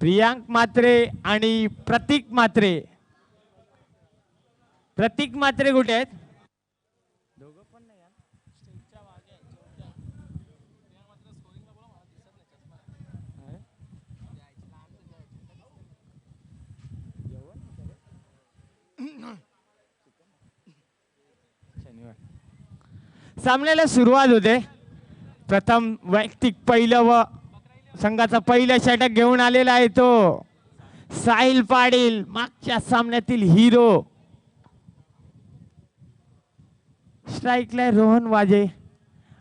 प्रियांक म्हात्रे आणि प्रतीक म्हात्रे. प्रतीक म्हात्रे कुठे आहेत? सामन्याला सुरुवात होते. प्रथम वैयक्तिक पहिलं व संघाचा पहिला षटक घेऊन आलेला आहे तो साहिल पाटील, मागच्या सामन्यातील हिरो. स्ट्राईकला रोहन वाजे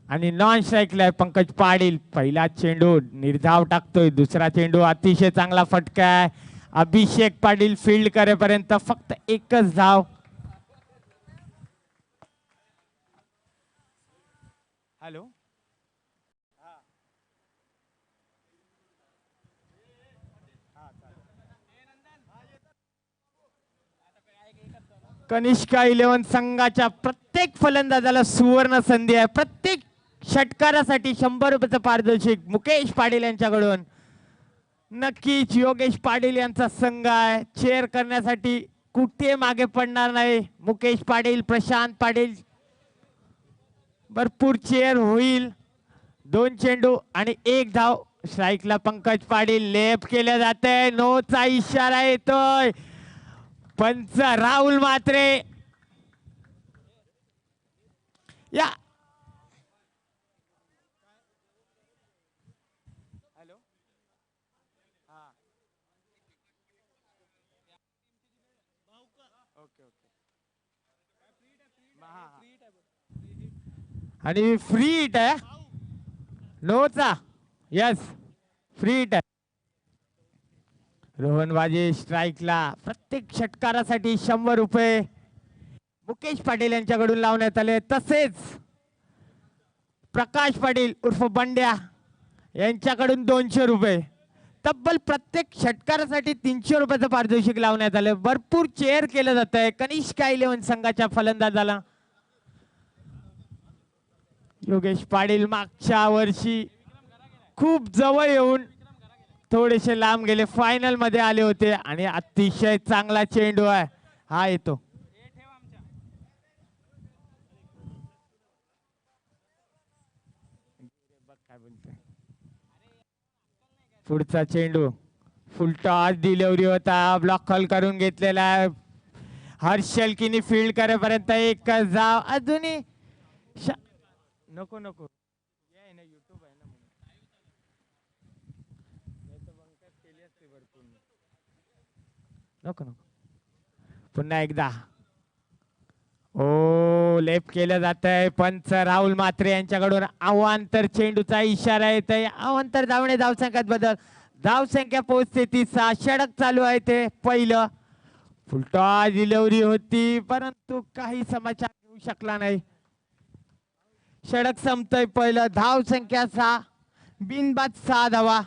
आणि नॉन स्ट्राईकला पंकज पाटील. पहिला चेंडू निर्धाव टाकतोय. दुसरा चेंडू अतिशय चांगला फटका आहे. अभिषेक पाटील फील्ड करेपर्यंत फक्त एकच धाव. हॅलो, कनिष्का 11 संघाच्या प्रत्येक फलंदाजाला सुवर्ण संधी आहे. प्रत्येक षटकारासाठी 100 रुपयाचं पारितोषिक मुकेश पाटील यांच्याकडून. नक्कीच योगेश पाटील यांचा संघ आहे. चेअर करण्यासाठी कुठे मागे पडणार नाही. मुकेश पाटील, प्रशांत पाटील, भरपूर चेअर होईल. 2 चेंडू आणि 1 धाव. स्ट्राईकला पंकज पाटील. लेप केल्या जाते. नोचा इशारा येतोय. पंच राहुल म्हात्रे या. Hello, okay okay. आणि फ्री हिट आहे. नोचा, यस, फ्री हिट आहे. रोहन वाजे स्ट्राईकला. प्रत्येक षटकारासाठी 100 रुपये मुकेश पाटील यांच्याकडून लावण्यात आले. तसेच प्रकाश पाटील उर्फ बंड्या यांच्याकडून 200 रुपये. तब्बल प्रत्येक षटकारासाठी 300 रुपयाचं पारितोषिक लावण्यात आलं. भरपूर चेअर केलं जात आहे कनिष्का 11 संघाच्या फलंदाजाला. योगेश पाटील मागच्या वर्षी खूप जवळ येऊन थोडेसे लांब गेले. फायनल मध्ये आले होते आणि अतिशय चांगला चेंडू आहे हा येतो. पुढचा चेंडू फुल टॉस डिलिव्हरी होता. ब्लॉक हॉल करून घेतलेला आहे. हर्षल किनी फील्ड करेपर्यंत एकच धाव. अजूनही नको नको युट्यूब आहे ना, नको नको. पुन्हा एकदा ओ लेफ्ट केलं जात आहे. पंच राहुल म्हात्रे यांच्याकडून अवांतर चेंडूचा इशारा येत आहे. अवांतर धावणे धावसंख्यात बदल. धावसंख्या पोहोचते 30. षटक चालू आहे ते पहिलं. फुलटॉस डिलिव्हरी होती परंतु काही समाचार घेऊ शकला नाही. षटक संपतय पहिलं. धावसंख्या 6, बिनबाद 6 धावा.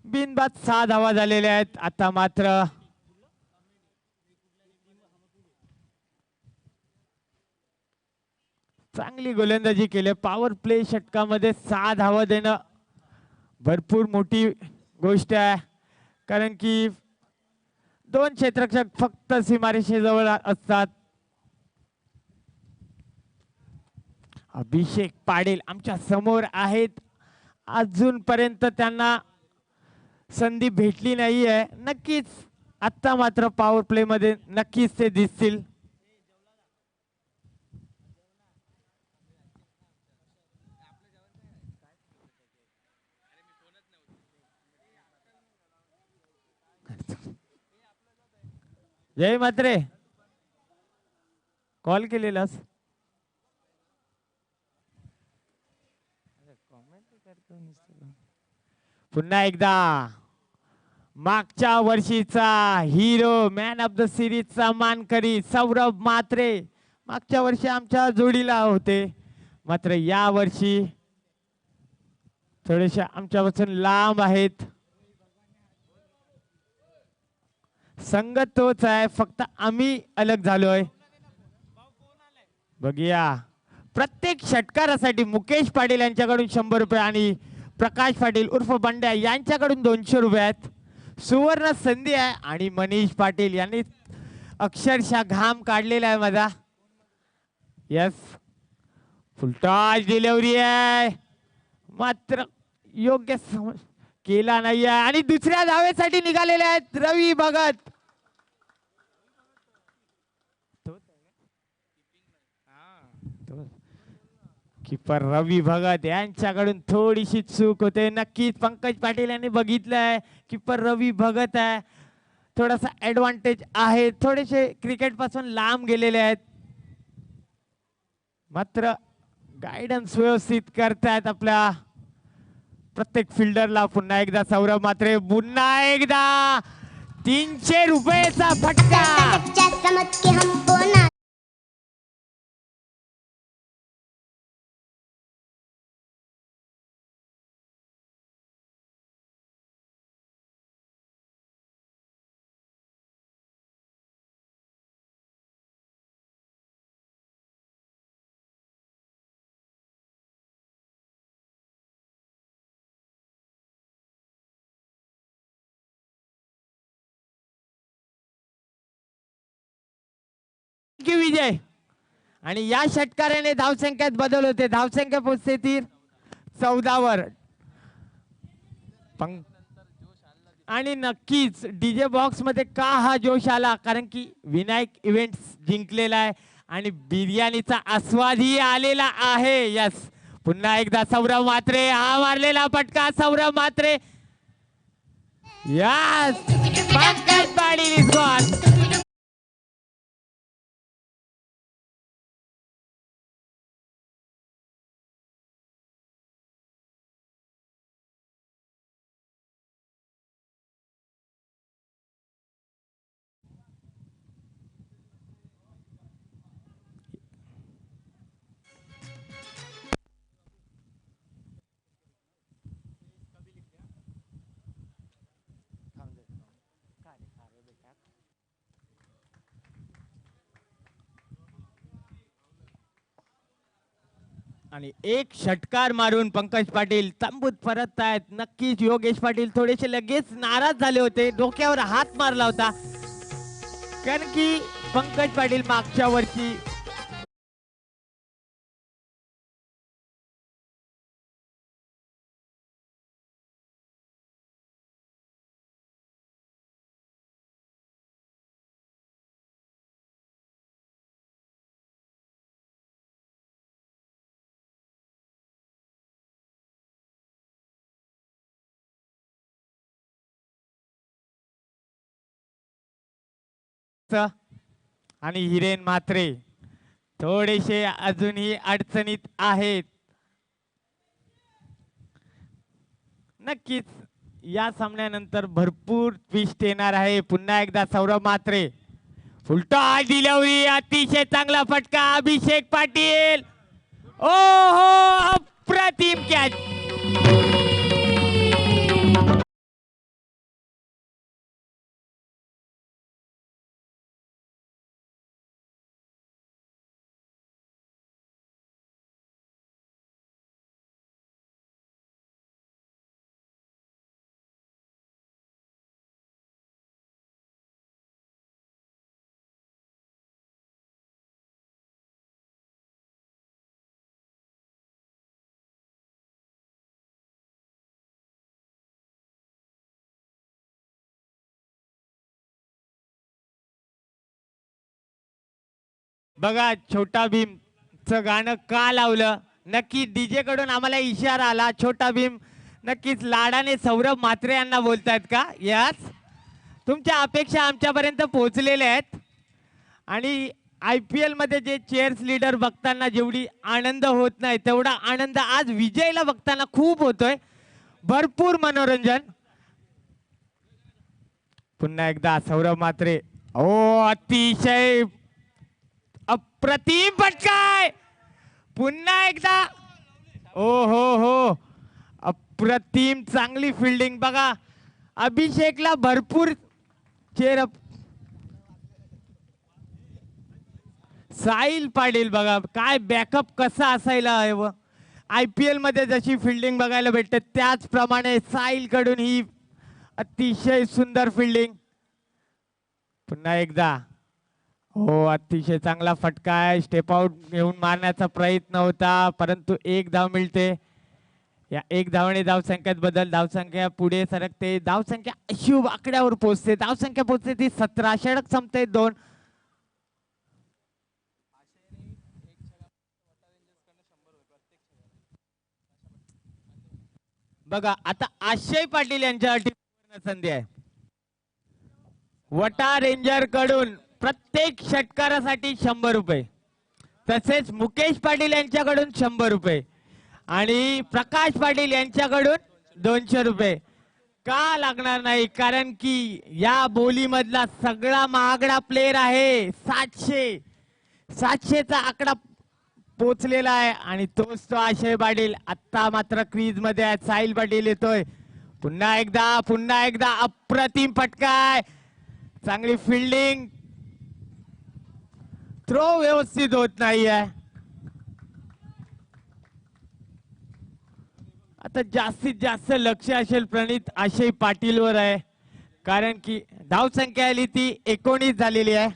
बिनबाद 6 धावा झालेल्या आहेत. आता मात्र चांगली गोलंदाजी केली. पॉवर प्ले षटकामध्ये 6 धावा देणं भरपूर मोठी गोष्ट आहे. कारण की 2 क्षेत्ररक्षक फक्त सीमारेषेजवळ असतात. अभिषेक पाटील आमच्या समोर आहेत. अजूनपर्यंत त्यांना संधी भेटली नाहीये. नक्कीच आता मात्र पॉवर प्ले मध्ये नक्कीच ते दिसतील. जय म्हात्रे, कॉल केलेलास? पुन्हा एकदा मागच्या वर्षीचा हिरो, मॅन ऑफ द सिरीजचा मानकरी सौरभ म्हात्रे मागच्या वर्षी आमच्या जोडीला होते. मात्र या वर्षी थोडेसे आमच्यापासून लांब आहेत. संघ तोच आहे, फक्त आम्ही अलग झालोय. बघूया प्रत्येक षटकारासाठी मुकेश पाटील यांच्याकडून 100 रुपये आणि प्रकाश पाटील उर्फ बंड्या यांच्याकडून 200 रुपये आहेत. सुवर्ण संधी आहे आणि मनीष पाटील यांनी अक्षरशः घाम काढलेला आहे माझा. यस, फुलटॉस डिलिव्हरी आहे मात्र योग्य केला नाही आहे आणि दुसऱ्या धावेसाठी निघालेले आहेत रवी भगत. कीपर रवी भगत यांच्याकडून थोडीशी चूक होते. नक्कीच पंकज पाटील यांनी बघितलंय कीपर रवी भगत आहे, थोडासा ऍडव्हान्टेज आहे, थोडेसे क्रिकेट पासून लांब गेलेले आहेत मात्र गायडन्स व्यवस्थित करतायत आपल्या प्रत्येक फिल्डरला. पुन्हा एकदा सौरभ मात्रे, पुन्हा एकदा 300 रुपयेचा फटका. विजय आणि या षटकाराने धावसंख्येत बदल होते. धावसंख्या पोहोचते ती 14 वर. आणि नक्कीच डीजे बॉक्स मध्ये का हा जोश आला, कारण की विनायक इव्हेंट्स जिंकलेला आहे आणि बिर्याणीचा आस्वादही आलेला आहे. यस, पुन्हा एकदा सौरभ मात्रे, हा मारलेला फटका Saurabh Mhatre. Yes, Pankaj Patil is gone. आणि एक षटकार मारून पंकज पाटील तंबूत परत आहेत. नक्कीच योगेश पाटील थोडेसे लगेच नाराज झाले होते, डोक्यावर हात मारला होता, कारण की पंकज पाटील मागच्या वर्षी आणि हिरेन मात्रे थोडेसे अजूनही अडचणीत आहेत. नक्कीच या सामन्यानंतर भरपूर ट्विस्ट येणार आहे. पुन्हा एकदा सौरभ मात्रे, फुलटॉस डिलिव्हरी, अतिशय चांगला फटका अभिषेक पाटील. ओहो, अप्रतिम कॅच. बघा छोटा भीमचं गाणं का लावलं, नक्की डीजे कडून आम्हाला इशारा आला. छोटा भीम नक्कीच लाडाने सौरभ मात्रे यांना बोलतायत का? यस, तुमच्या अपेक्षा आमच्यापर्यंत पोहोचलेल्या आहेत आणि IPL मध्ये जे चेअर्स लीडर बघताना जेवढी आनंद होत नाही तेवढा आनंद आज विजयला बघताना खूप होतोय. भरपूर मनोरंजन. पुन्हा एकदा सौरभ मात्रे, ओ अतिशय अप्रतिम फटका. पुन्हा एकदा ओ हो, अप्रतिम चांगली फिल्डिंग. बघा अभिषेकला भरपूर चेअर अप. साहिल पाटील बघा काय बॅकअप कसा असायला हवं. IPL मध्ये जशी फिल्डिंग बघायला भेटते त्याचप्रमाणे साहिल कडून ही अतिशय सुंदर फिल्डिंग. पुन्हा एकदा हो अतिशय चांगला फटका आहे. स्टेप आउट घेऊन मारण्याचा प्रयत्न होता परंतु एक धाव मिळते. या एक धावाने धावसंख्येत बदल. धावसंख्या पुढे सरकते. धावसंख्या शुभ आकड्यावर पोहोचते. धावसंख्या पोहोचते ती 17. षटक संपते 2. बघा आता आशय पाटील यांच्यासाठी संधी आहे. वटा रेंजर कडून प्रत्येक षटकारासाठी 100 रुपये. तसेच मुकेश पाटील यांच्याकडून 100 रुपये आणि प्रकाश पाटील यांच्याकडून 200 रुपये. का लागणार नाही कारण की या बोलीमधला सगळा महागडा प्लेयर आहे. 700 चा आकडा पोचलेला आहे आणि तोच तो आशय पाटील. आता मात्र क्रीज मध्ये आहे. साहिल पाटील येतोय. पुन्हा एकदा अप्रतिम फटका. चांगली फिल्डिंग. थ्रो व्यवस्थित होत नाहीये. आता जास्तीत जास्त लक्ष असेल प्रणित आशय पाटील वर आहे कारण की धावसंख्या आली ती 19 झालेली आहे.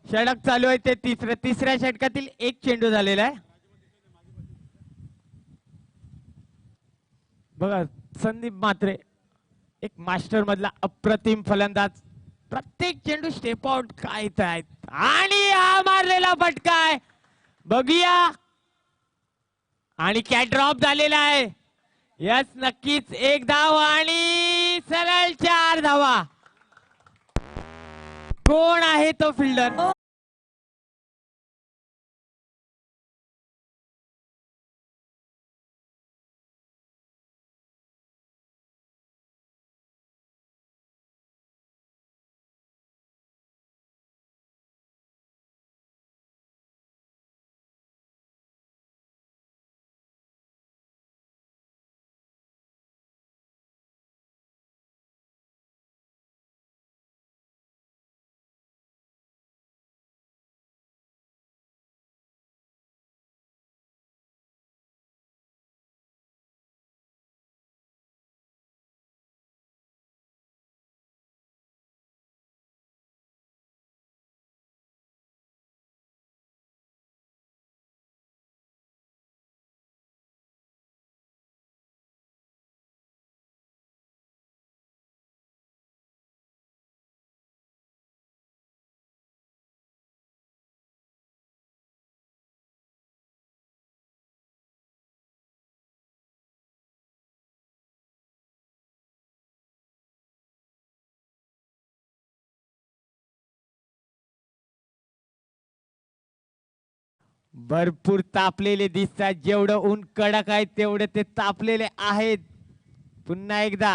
षटक चालू आहे ते तिसऱ्या षटकातील एक चेंडू झालेला आहे. बघा संदीप म्हात्रे एक मास्टर मधला अप्रतिम फलंदाज. प्रत्येक चेंडू स्टेप आउट काय आहेत आणि हा मारलेला फटका आहे. बघूया आणि कॅट ड्रॉप झालेला आहे. यस नक्कीच एक धाव आणि सरळ 4 धावा. कोण आहे तो फिल्डर. भरपूर तापलेले दिसतात. जेवढं ऊन कडक आहे तेवढे ते तापलेले आहेत. पुन्हा एकदा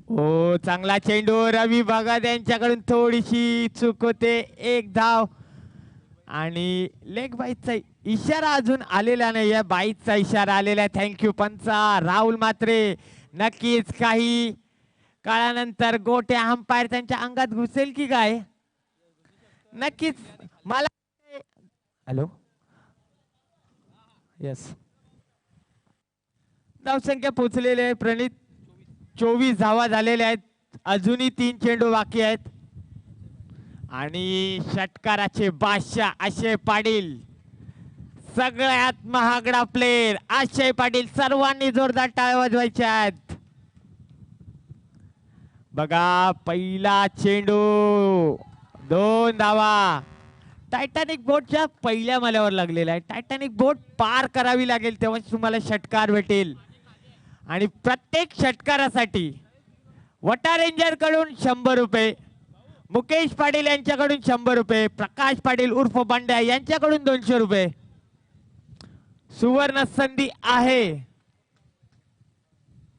हो चांगला चेंडू. रवी भगत यांच्याकडून थोडीशी चूक होते. एक धाव आणि लेग बाईचा इशारा अजून आलेला नाही आहे. बाईचा इशारा आलेला आहे. थँक्यू पंचा. राहुल म्हात्रे नक्कीच काही काळानंतर गोट्या अंपायर त्यांच्या अंगात घुसेल की काय नक्कीच. मला हॅलो यस धावसंख्या पोहोचलेली आहे प्रणित. 24 धावा झालेल्या आहेत. अजूनही 3 चेंडू बाकी आहेत आणि षटकाराचे बादशाह आशय पाटील. सगळ्यात महागडा प्लेयर आशय पाटील. सर्वांनी जोरदार टाळ्या वाजवायच्या आहेत. बघा पहिला चेंडू 2 धावा. टायटॅनिक बोटच्या पहिल्या मल्यावर लागलेला आहे. टायटॅनिक बोट पार करावी लागेल तेव्हा तुम्हाला षटकार भेटेल आणि प्रत्येक षटकारासाठी वटा रेंजर कडून 100 रुपये. मुकेश पाटील यांच्याकडून 100 रुपये. प्रकाश पाटील उर्फ बांड्या यांच्याकडून 200 रुपये. सुवर्ण संधी आहे.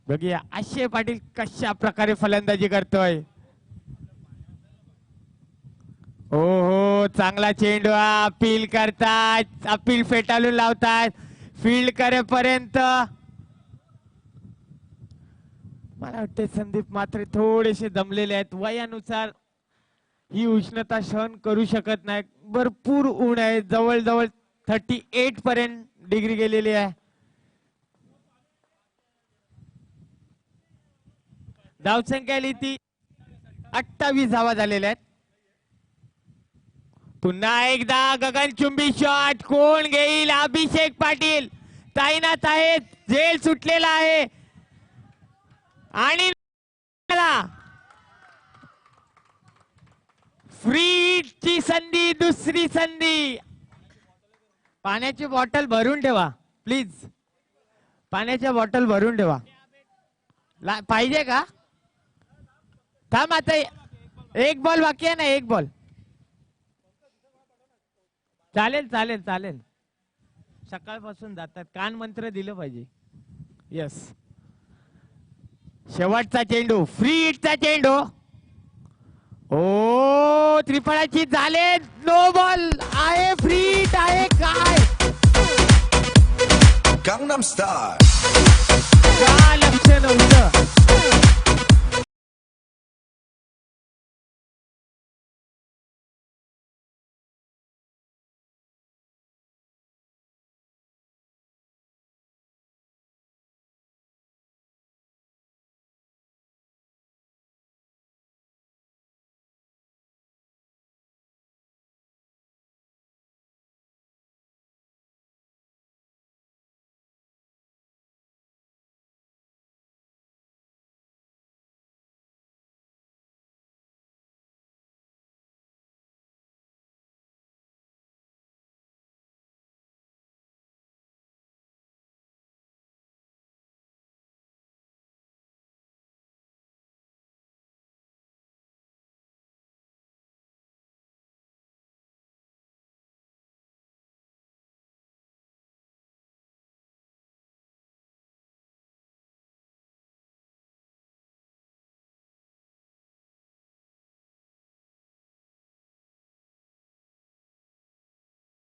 बघूया आशय पाटील कशा प्रकारे फलंदाजी करतोय. हो हो चांगला चेंडू. अपील करतात. अपील फेटाळून लावतात. फील्ड करेपर्यंत मला वाटते संदीप मात्र थोडेसे दमलेले आहेत. वयानुसार ही उष्णता सहन करू शकत नाही. भरपूर ऊन आहे, जवळजवळ 38 पर्यंत डिग्री गेलेली आहे. धावसंख्या ती 28 धावा झालेल्या आहेत. पुन्हा एकदा गगनचुंबी शॉट कोण घेईल? अभिषेक पाटील तैनात आहेत. झेल सुटलेला आहे आणि फ्री ची संधी, दुसरी संधी. पाण्याची बॉटल भरून ठेवा प्लीज. पाण्याच्या बॉटल भरून ठेवा. पाहिजे का? थांब आता एक बॉल बाकी आहे ना. एक बॉल चालेल चालेल चालेल. सकाळपासून जातात, कान मंत्र दिलं पाहिजे. यस, शेवटचा चेंडू, फ्री हिटचा चेंडू. ओ त्रिफळाची झाले. नो बॉल आहे, फ्री हिट आहे. काय Gangnam Style. का लक्ष नव्हतं.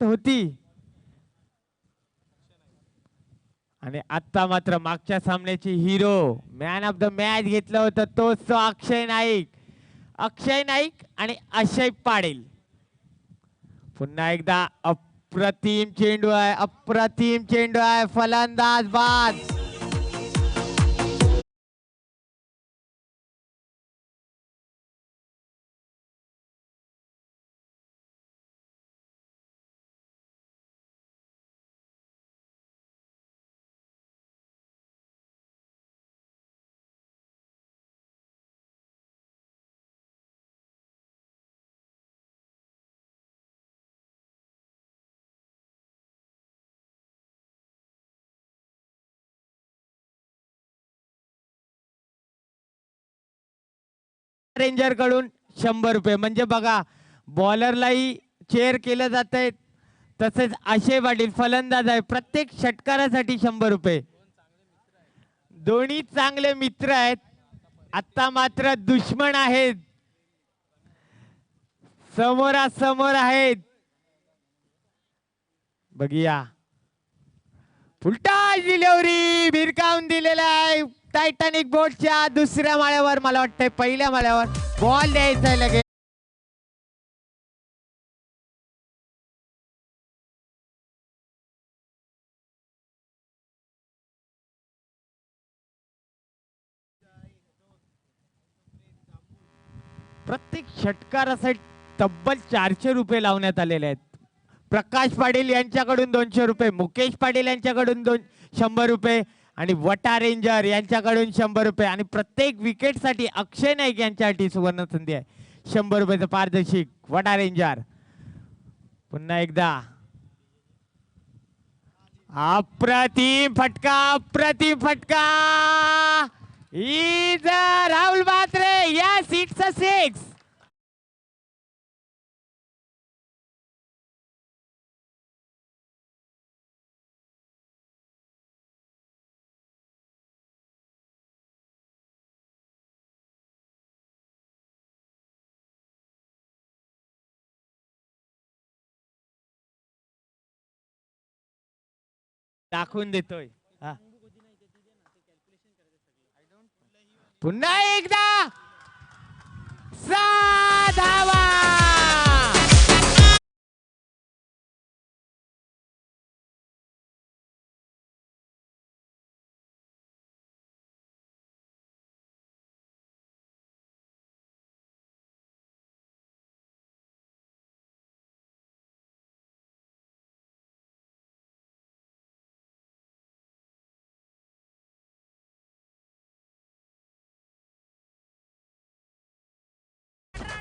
होती. आणि आता मात्र मागच्या सामन्याची hero, man of the match घेतलं होतं तोच तो अक्षय नाईक. अक्षय नाईक आणि अक्षय पाटील. पुन्हा एकदा अप्रतिम चेंडू आहे, अप्रतिम चेंडू आहे. फलंदाज बाद. रेंजर कडून 100 रुपये. म्हणजे बघा, बॉलरलाही चेअर केलं जात आहे, तसेच अक्षय पाटील फलंदाज आहे, प्रत्येक षटकारासाठी 100 रुपये. दोन्ही चांगले मित्र आहेत, आता मात्र दुश्मन आहेत, समोरासमोर आहेत. बघूया, फुलटाच डिलिव्हरी भिरकावून दिलेला आहे टायटॅनिक बोटच्या दुसऱ्या माळ्यावर. मला वाटतंय पहिल्या माळ्यावर बॉल द्यायचा आहे लगेच. प्रत्येक षटकारासाठी तब्बल 400 रुपये लावण्यात आलेले आहेत. प्रकाश पाटील यांच्याकडून 200 रुपये, मुकेश पाटील यांच्याकडून 100 रुपये आणि वटा रेंजर यांच्याकडून 100 रुपये. आणि प्रत्येक विकेट साठी अक्षय नाईक यांच्यासाठी सुवर्ण संधी आहे, 100 रुपयाचं पारदर्शक वटा रेंजर. पुन्हा एकदा अप्रतिम फटका, अप्रतिम फटका. Rahul Batre, yes it's a 6. दाखवून देतोय. पुन्हा एकदा 6 धावा.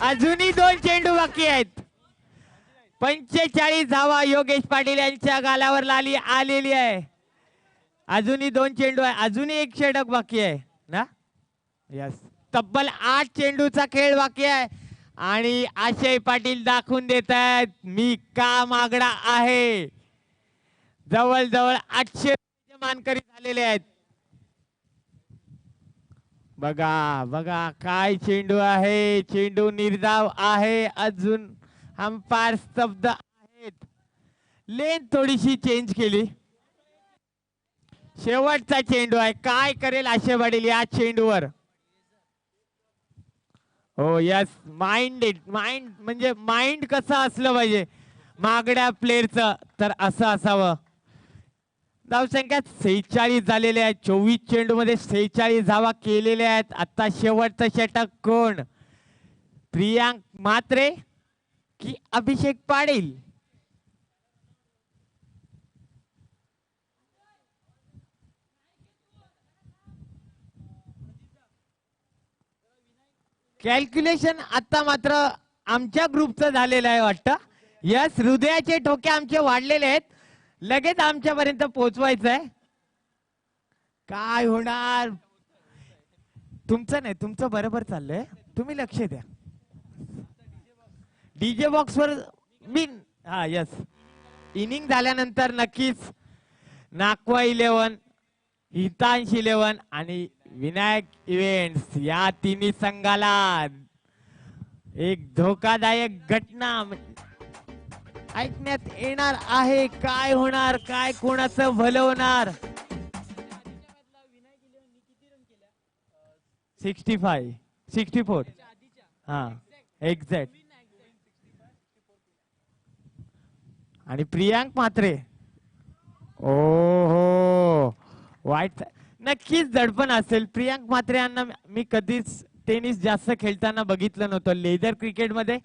अजूनही 2 चेंडू बाकी आहेत. 45 धावा योगेश पाटील यांच्या गालावर आलेली आहे. अजूनही 2 चेंडू आहे. अजूनही 1 षटक बाकी आहे ना. यस, तब्बल 8 चेंडूचा खेळ बाकी आहे आणि आशय पाटील दाखवून देत आहेत मी का मागणा आहे. जवळजवळ 800 मानकरी झालेले आहेत. बघा बघा काय चेंडू आहे. चेंडू निर्धाव आहे. अजून अंपायर स्तब्ध आहेत. लेन थोडीशी चेंज केली. शेवटचा चेंडू आहे. काय करेल आशय पाटील या चेंडूवर. हो यस, माइंड म्हणजे माइंड कसं असलं पाहिजे मागड्या प्लेअरचं, तर असं असावं. धावसंख्या 46 झालेले आहेत. 24 चेंडू मध्ये 46 धावा केलेल्या आहेत. आता शेवटचं षटक कोण, प्रियांक म्हात्रे की अभिषेक पाटील. कॅल्क्युलेशन आता मात्र आमच्या ग्रुपचं झालेलं आहे वाटतं. यस, हृदयाचे ठोके आमचे वाढलेले आहेत. लगेच आमच्यापर्यंत पोहोचवायचं आहे. काय होणार तुमचं नाही, तुमचं बरोबर चाललंय. तुम्ही लक्ष द्या. डीजे बॉक्स वर मी हा यस, इनिंग झाल्यानंतर नक्कीच नाकवा 11, हितांश 11 आणि विनायक इव्हेंट्स या तिन्ही संघाला एक धोकादायक घटना ऐकण्यात येणार आहे. काय होणार, काय कोणाचं भलं होणार. 65 64 हा एक्झॅक्ट. आणि प्रियांक म्हात्रे ओ हो वाईट, नक्कीच दडपण असेल. प्रियांक म्हात्रे यांना मी कधीच टेनिस जास्त खेळताना बघितलं नव्हतं. लेदर क्रिकेटमध्ये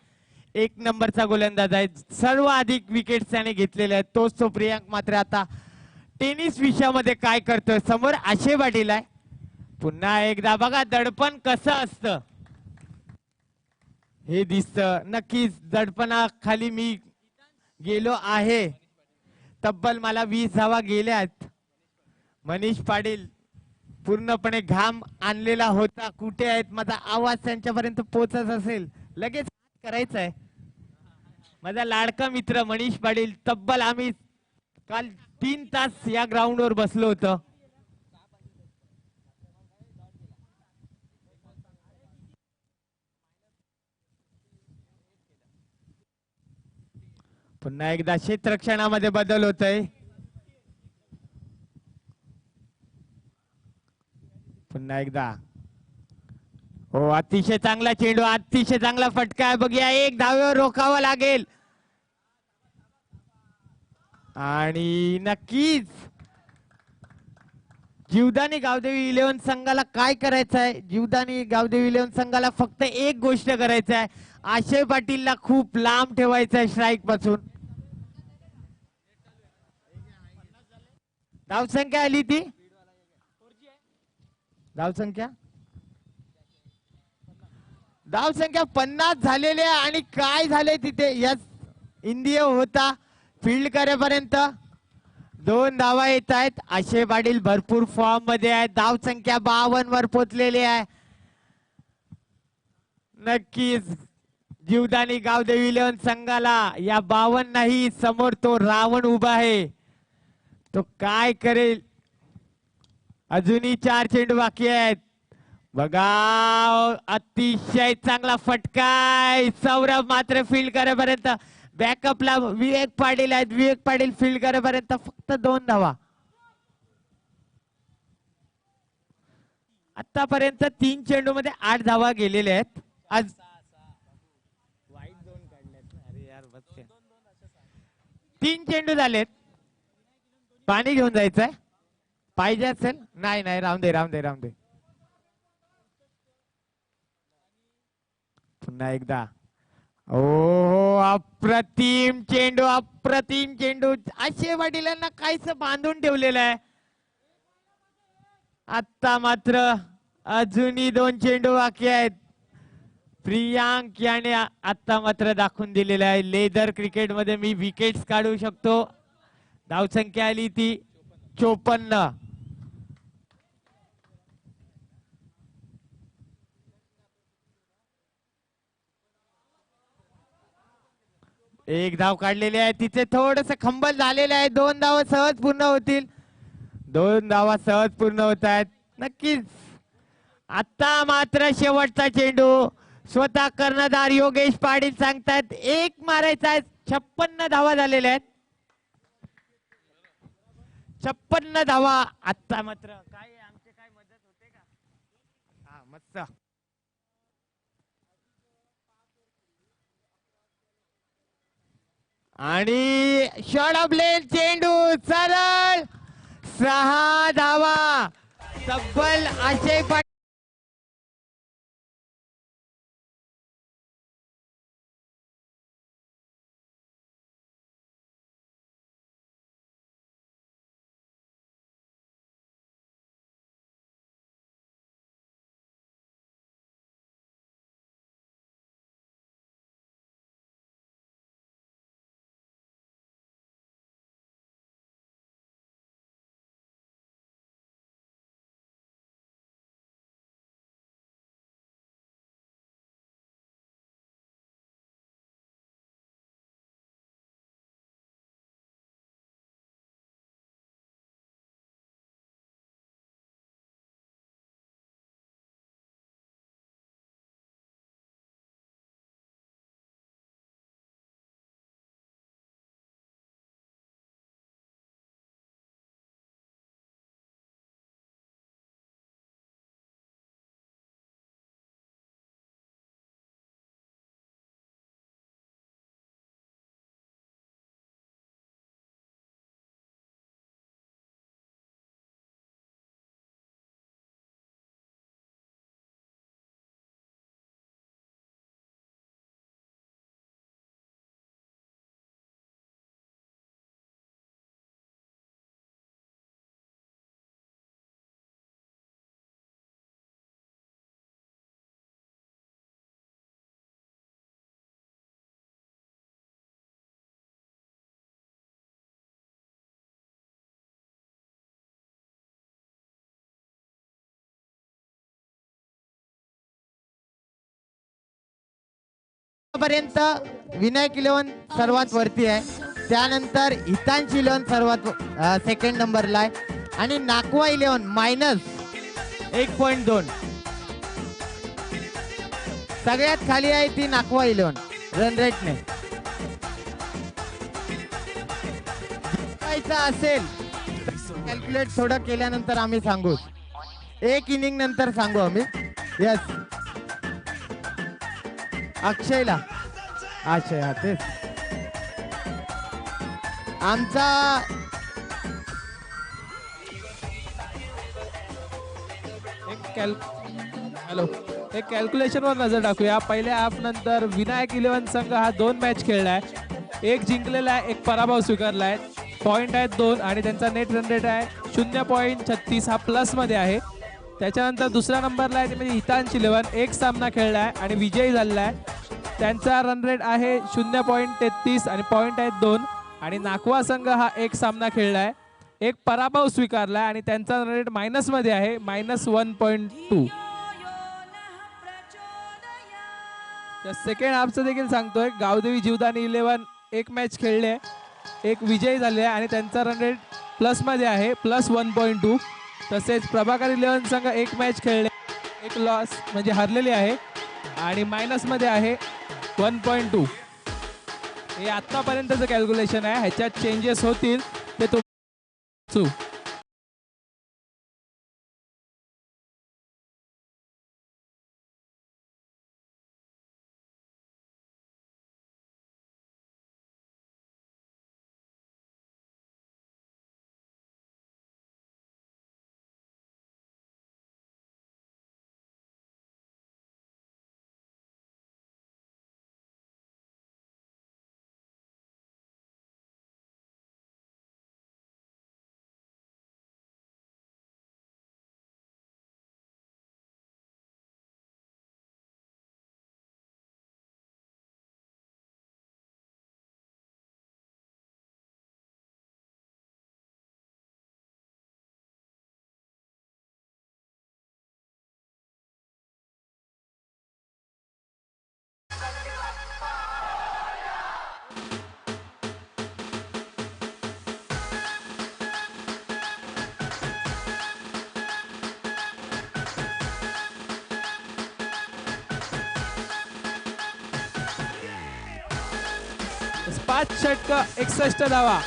1 नंबरचा गोलंदाज आहे. सर्व अधिक विकेट त्याने घेतलेले आहेत. तोच तो प्रियांक म्हात्रे आता टेनिस विषयामध्ये काय करतोय. समोर आशय पाटील आहे. पुन्हा एकदा बघा दडपण कसं असतं हे दिसतं. नक्कीच दडपणाखाली मी गेलो आहे. तब्बल मला 20 धावा गेल्यात. मनीष पाटील पूर्णपणे घाम आणलेला होता. कुठे आहेत, माझा आवाज त्यांच्यापर्यंत पोहोचत असेल लगेच करायचं आहे. माझा लाडका मित्र मनीष पाटील, तब्बल आम्ही काल 3 तास या ग्राउंडवर बसलो होतो. पुन्हा एकदा क्षेत्ररक्षणामध्ये बदल होतोय. पुन्हा एकदा हो, अतिशय चांगला चेंडू, अतिशय चांगला फटका आहे. बघूया, 1 धावेवर रोखावं लागेल आणि नक्कीच जीवदानी गावदेवी 11 संघाला काय करायचं आहे. जीवदानी गावदेवी 11 संघाला फक्त एक गोष्ट करायचं आहे. आशय पाटीलला खूप लांब ठेवायचं आहे स्ट्राईक पासून. धावसंख्या आली ती धावसंख्या 50 झालेले आणि काय झाले तिथे. यस, इंडिया होता फील्ड करेपर्यंत 2 धावा येत आहेत. आशय पाटील भरपूर फॉर्म मध्ये आहे. धावसंख्या 52 वर पोहोचलेली आहे. नक्कीच जीवदानी गावदेवी 11 संघाला या 52 नाही, समोर तो रावण उभा आहे. तो काय करेल. अजूनही 4 चेंडू बाकी आहेत. बघा, अतिशय चांगला फटका. सौरभ मात्र फील्ड करेपर्यंत बॅकअपला विवेक पाटील आहेत. विवेक पाटील फील्ड करेपर्यंत फक्त 2 धावा. आतापर्यंत 3 चेंडू मध्ये 8 धावा गेलेल्या आहेत. आज वाईट 2 काढल्यात. अरे यार, 3 चेंडू झालेत. पाणी घेऊन जायचंय पाहिजे असेल. नाही नाही, राहून दे. पुन्हा एकदा ओ अप्रतिम चेंडू, अप्रतिम चेंडू. आशय पाटीलांना काहीच बांधून ठेवलेलं आहे. आता मात्र अजूनही 2 चेंडू बाकी आहेत. प्रियांक याने आता मात्र दाखवून दिलेलं आहे लेदर क्रिकेट मध्ये मी विकेट्स काढू शकतो. धावसंख्या आली ती 54. एक धाव काढलेली आहे तिचे थोडस खंबल झालेले आहे. 2 धावा सहज पूर्ण होतील. 2 धावा सहज पूर्ण होत आहेत नक्कीच. आता मात्र शेवटचा चेंडू स्वतः कर्णधार योगेश पाटील सांगतात एक मारायचा आहे. 56 धावा झालेल्या आहेत. 56 धावा. आता मात्र काय आमचे काय मदत होते का? हा मस्त. आणि शॉर्ट ब्लेड चेंडू सरळ 6 धावा. तब्बल अक्षय पाटील पर्यंत विनायक इलेव्हन सर्वात वरती आहे. त्यानंतर हितांश इलेव्हन सर्वात सेकंड नंबरला आहे आणि नाकवा इलेव्हन -1.2. सगळ्यात खाली आहे ती नाकवा इलेव्हन रन रेटने. असेल कॅल्क्युलेट थोडं केल्यानंतर आम्ही सांगू. एक इनिंग नंतर सांगू आम्ही. यस अक्षयला अक्षय हा तेच आमचा हॅलो एक कॅल्क्युलेशनवर नजर टाकूया. पहिल्या हाफ नंतर विनायक इलेव्हन संघ हा 2 मॅच खेळलाय. एक जिंकलेला आहे, एक पराभव स्वीकारला आहे. पॉईंट आहेत 2 आणि त्यांचा नेट रन रेट आहे 0.36 हा प्लसमध्ये आहे. त्याच्यानंतर दुसऱ्या नंबरला आहे ते म्हणजे हितांश इलेव्हन. एक सामना खेळला आहे आणि विजयी झालेला आहे. त्यांचा रन रेट आहे 0.33 आणि पॉईंट आहेत 2. आणि नाकवा संघ हा एक सामना खेळला आहे, एक पराभव स्वीकारला आणि त्यांचा रन रेट मायनसमध्ये आहे -1.2. सेकंड हाफचं देखील सांगतोय. गावदेवी जीवदानी इलेव्हन एक मॅच खेळले, एक विजयी झाले आणि त्यांचा रन रेट प्लसमध्ये आहे +1.2. तसेच प्रभाकर इलेव्हन संघ एक मॅच खेळले, एक लॉस म्हणजे हरलेली आहे आणि मायनसमध्ये आहे 1.2. हे आत्तापर्यंतचं कॅल्क्युलेशन आहे. ह्याच्यात चेंजेस होतील ते तुम्ही 5 षटक 61 धावा.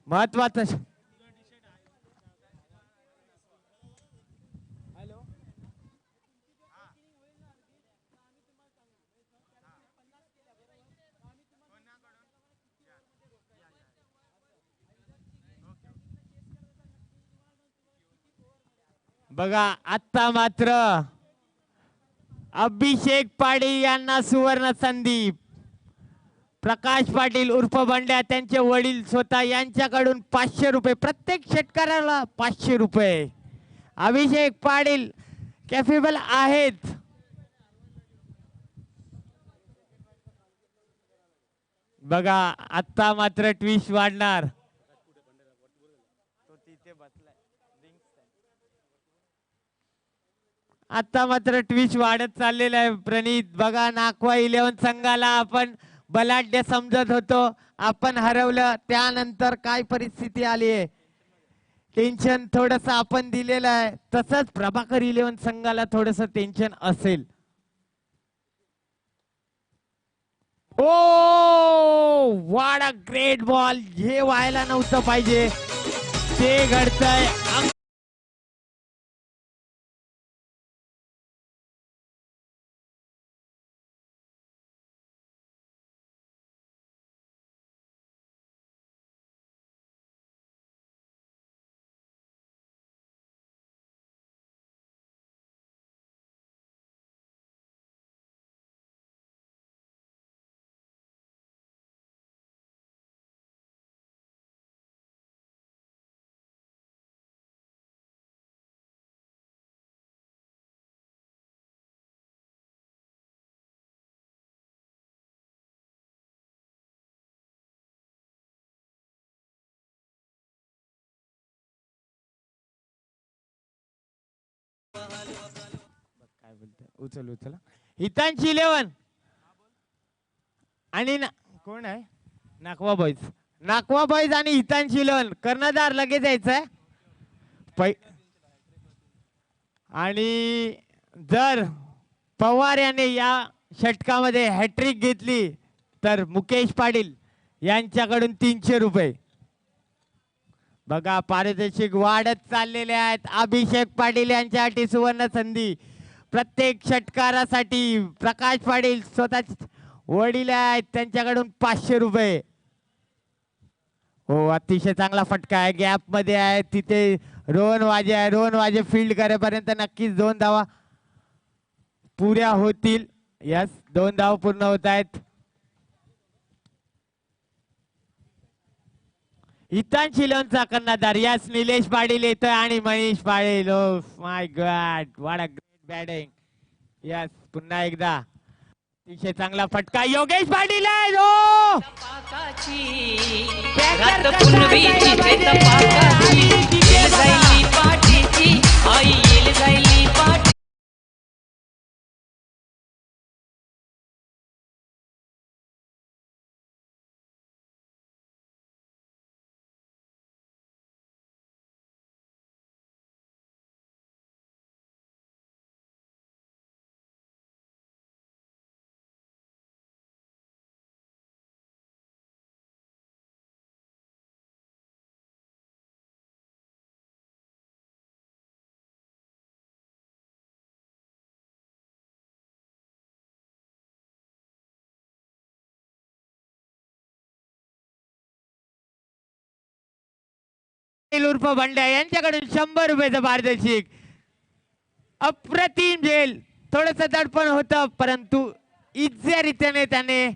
महत्वाचं बघा आता मात्र अभिषेक पाटील यांना सुवर्ण संधी. प्रकाश पाटील उर्फ बंड्या त्यांचे वडील स्वतः यांच्याकडून 500 रुपये प्रत्येक शेतकऱ्याला 500 रुपये. अभिषेक पाटील कॅपेबल आहेत. बघा आता मात्र ट्विस्ट वाढणार. आता मात्र ट्विस्ट वाढत चाललेला आहे. प्रणित बघा नाकवा 11 संघाला आपण बलाढ्य समजत होतो, आपण हरवलं. त्यानंतर काय परिस्थिती आली आहे, टेन्शन थोडस आपण दिलेलं आहे. तसंच प्रभाकर 11 संघाला थोडस टेन्शन असेल. Oh what a great ball. हे व्हायला नव्हतं पाहिजे, ते घडतंय. काय बोलतोय, उचल उचल. हितांची 11 आणि कोण आहे, नाकवा बॉईज. नाकवा बॉईज आणि हितांची 11 कर्णधार लगेच यायचंय. आणि जर पवार याने या षटकामध्ये हॅट्रिक घेतली तर मुकेश पाटील यांच्याकडून 300 रुपये. बघा पारितोषिक वाढत चाललेले आहेत. अभिषेक पाटील यांच्यासाठी सुवर्ण संधी. प्रत्येक षटकारासाठी प्रकाश पाटील स्वतः वडील आहेत त्यांच्याकडून 500 रुपये. हो अतिशय चांगला फटका आहे, गॅप मध्ये आहे तिथे रोहन वाजे आहे. रोहन वाजे फील्ड करेपर्यंत नक्कीच 2 धावा पुऱ्या होतील. यस 2 धावा पूर्ण होत आहेत. हितांशी 11चा कर्णधार यस निलेश पाटील येतोय आणि Manish Patil. Oh my god what a great batting. Yes पुन्हा एकदा अतिशय चांगला फटका योगेश पाटील आहे. उर्फ बंड्या यांच्याकडून 100 रुपयाचं पारितोषिक. अप्रतिम झेल थोडस दडपण होतं, परंतु इज्यारीत्याने त्याने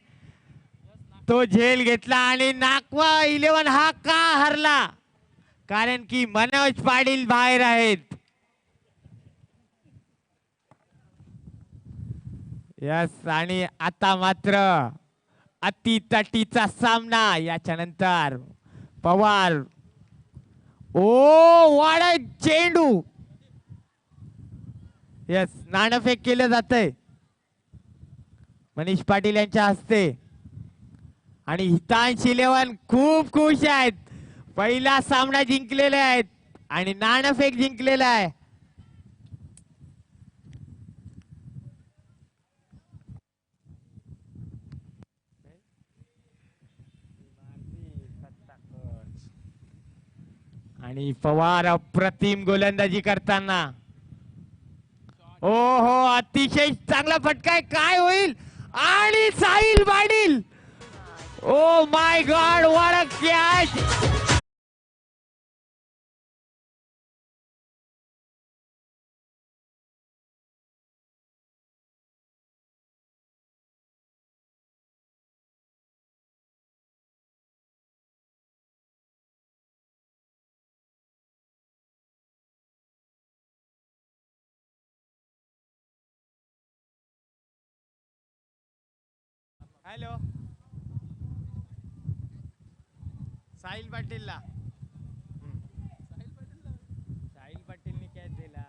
तो झेल घेतला आणि नागवा 11 हा का हरला, कारण की मनोज पाटील बाहेर आहेत. यस, आणि आता मात्र अतितटीचा सामना. याच्या नंतर पवार, ओ वाडा चेंडू. यस, नाणेफेक केलं जातंय मनीष पाटील यांच्या हस्ते आणि हितांश 11 खूप खुश आहेत. पहिला सामना जिंकलेला आहेत आणि नाणेफेक जिंकलेला आहे. आणि पवार अप्रतिम गोलंदाजी करताना, ओ हो अतिशय चांगला फटका आहे. काय होईल, आणि Sahil Patil, oh my god, what a catch. Hello, Sahil पाटीलला, साहिल पाटीलने कॅच दिला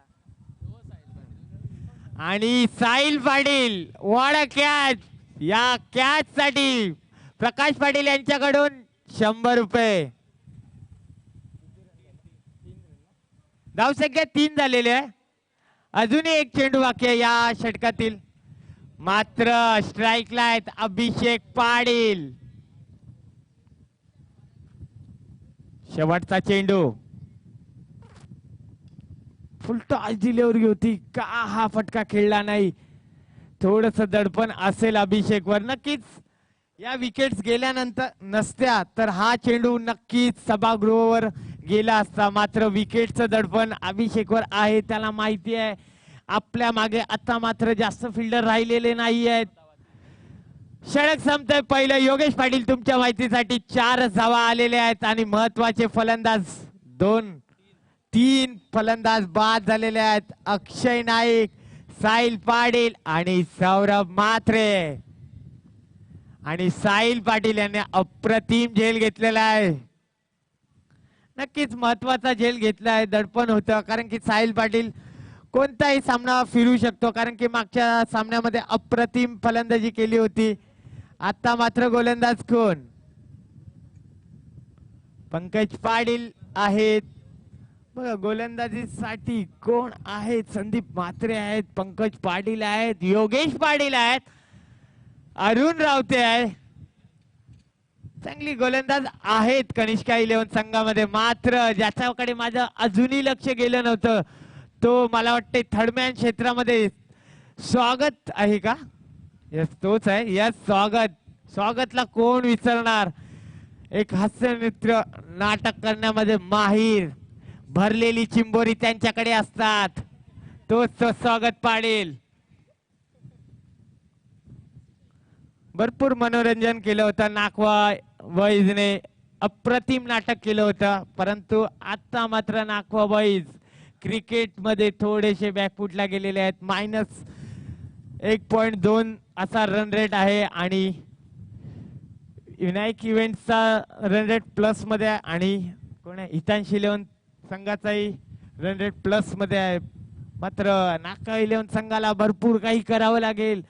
आणि Sahil Patil what a catch. या कॅच साठी प्रकाश पाटील यांच्याकडून 100 रुपये. धावसंख्या 3 झालेले आहे. अजूनही एक चेंडू बाकी आहे या षटकातील. मात्र स्ट्राईकला आहेत अभिषेक पाटील. शेवटचा चेंडू, फुल टॉस डिलिव्हरी होती, का हा फटका खेळला नाही. थोडस दडपण असेल अभिषेकवर. नक्कीच या विकेट्स गेल्यानंतर नसत्या तर हा चेंडू नक्कीच सभागृहावर गेला असता. मात्र विकेटचं दडपण अभिषेकवर आहे, त्याला माहिती आहे आपल्या मागे आता मात्र जास्त फिल्डर राहिलेले नाही आहेत. षटक संपतंय पहिलं. योगेश पाटील तुमच्या माहितीसाठी 4 धावा आलेले आहेत आणि महत्वाचे फलंदाज 2-3 फलंदाज बाद झालेले आहेत. अक्षय नाईक, साहिल पाटील आणि सौरभ म्हात्रे. आणि साहिल पाटील यांनी अप्रतिम झेल घेतलेला आहे. नक्कीच महत्वाचा झेल घेतला आहे. दडपण होतं कारण की साहिल पाटील कोणताही सामना फिरू शकतो, कारण की मागच्या सामन्यामध्ये अप्रतिम फलंदाजी केली होती. आता मात्र गोलंदाज कोण, पंकज पाटील आहेत. बघा गोलंदाजीसाठी कोण आहेत, संदीप म्हात्रे आहेत, पंकज पाटील आहेत, योगेश पाटील आहेत, अरुण रावते आहे. चांगली गोलंदाज आहेत कनिष्का 11 संघामध्ये. मात्र ज्याच्याकडे माझं अजूनही लक्ष गेलं नव्हतं तो मला वाटते थर्डमॅन क्षेत्रामध्ये स्वागत आहे का. यस तोच आहे. यस स्वागत. स्वागतला कोण विसरणार. एक हास्य नृत्य नाटक करण्यामध्ये माहीर, भरलेली चिंबोरी त्यांच्याकडे असतात. तोच तो स्वागत पाटील. भरपूर मनोरंजन केलं होतं नाकवा बॉईजने. अप्रतिम नाटक केलं होतं. परंतु आता मात्र नाकवा बॉईज क्रिकेट मध्ये थोडेसे बॅकफुटला गेलेले आहेत. -1.2 असा रन रेट आहे आणि विनायक इव्हेंटचा रन रेट प्लस मध्ये आहे आणि कोण आहे हितांश 11 संघाचाही रन रेट प्लस मध्ये आहे. मात्र नाका 11 संघाला भरपूर काही करावं लागेल.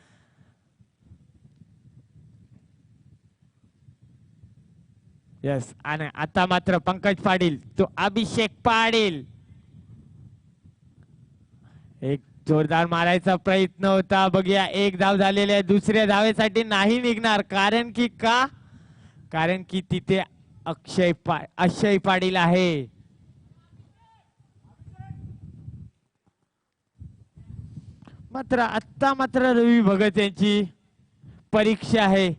यस, आणि आता मात्र पंकज पाटील तो अभिषेक पाटील. एक जोरदार मारायचा प्रयत्न होता. बघूया, एक धाव झालेली आहे. दुसऱ्या धावेसाठी नाही निघणार. कारण की का, कारण की तिथे अक्षय पाटील आहे. मात्र आता मात्र रवी भगत यांची परीक्षा आहे.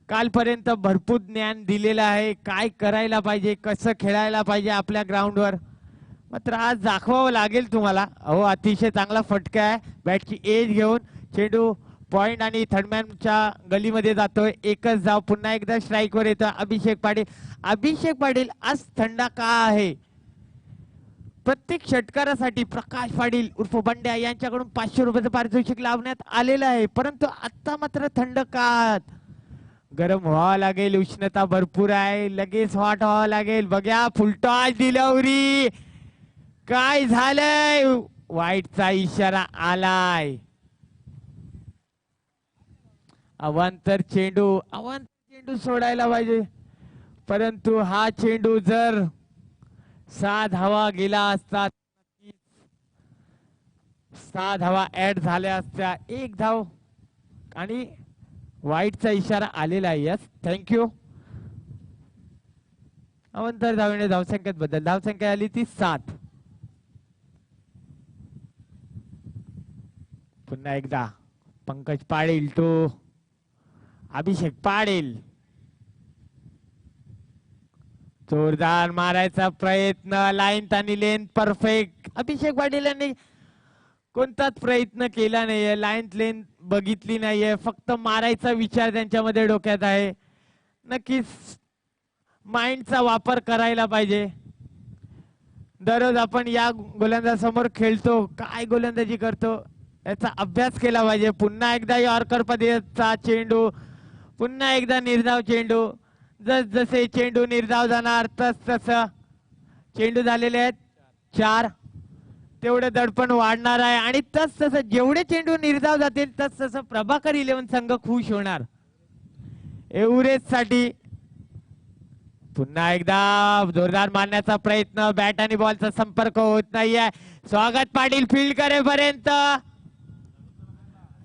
कालपर्यंत भरपूर ज्ञान दिलेलं आहे, काय करायला पाहिजे, कसं खेळायला पाहिजे आपल्या ग्राउंडवर. मात्र आज दाखवावं लागेल तुम्हाला. अहो अतिशय चांगला फटका आहे. बॅटची एज घेऊन चेंडू पॉइंट आणि थर्डमॅनच्या गलीमध्ये जातोय. एकच धाव. पुन्हा एकदा स्ट्राईकवर येतो अभिषेक पाटील. अभिषेक पाटील आज थंड का आहे? प्रत्येक षटकारासाठी प्रकाश पाटील उर्फ बंड्या यांच्याकडून 500 रुपयाचं पारितोषिक लावण्यात आलेलं आहे. परंतु आता मात्र थंड का? गरम व्हावं लागेल. उष्णता भरपूर आहे. लगेच हॉट व्हावं लागेल. बघा फुलटॉस डिलिव्हरी. काय झालंय? वाईटचा इशारा आलाय. अवांतर चेंडू सोडायला पाहिजे. परंतु हा चेंडू जर 6 धावा गेला असता, 6 धावा ऍड झाल्या असत्या. 1 धाव आणि वाईटचा इशारा आलेला आहे. Yes thank you. अवंतर धावणे धावसंख्येत बदल. धावसंख्या आली ती 7. पुन्हा एकदा पंकज पाटील टू अभिषेक पाटील. जोरदार मारायचा प्रयत्न. लाईन आणि लेन परफेक्ट. अभिषेक पाटील यांनी कोणताच प्रयत्न केला नाहीये. लाईन लेन बघितली नाहीये. फक्त मारायचा विचार त्यांच्यामध्ये डोक्यात आहे. नक्कीच माइंडचा वापर करायला पाहिजे. दररोज आपण या गोलंदाजासमोर खेळतो, काय गोलंदाजी करतो याचा अभ्यास केला पाहिजे. पुन्हा एकदा यॉर्कर पद्धतीचा चेंडू. पुन्हा एकदा निर्धाव चेंडू. जसे चेंडू निर्धाव जाणार तस चेंडू झालेले आहेत 4. तेवढं दडपण वाढणार आहे आणि तसं जेवढे चेंडू निर्धाव जातील तसं प्रभाकर 11 संघ खुश होणार. एव्हरेज साठी पुन्हा एकदा जोरदार मारण्याचा प्रयत्न. बॅट आणि बॉलचा संपर्क होत नाहीये. स्वागत पाटील फील्ड करेपर्यंत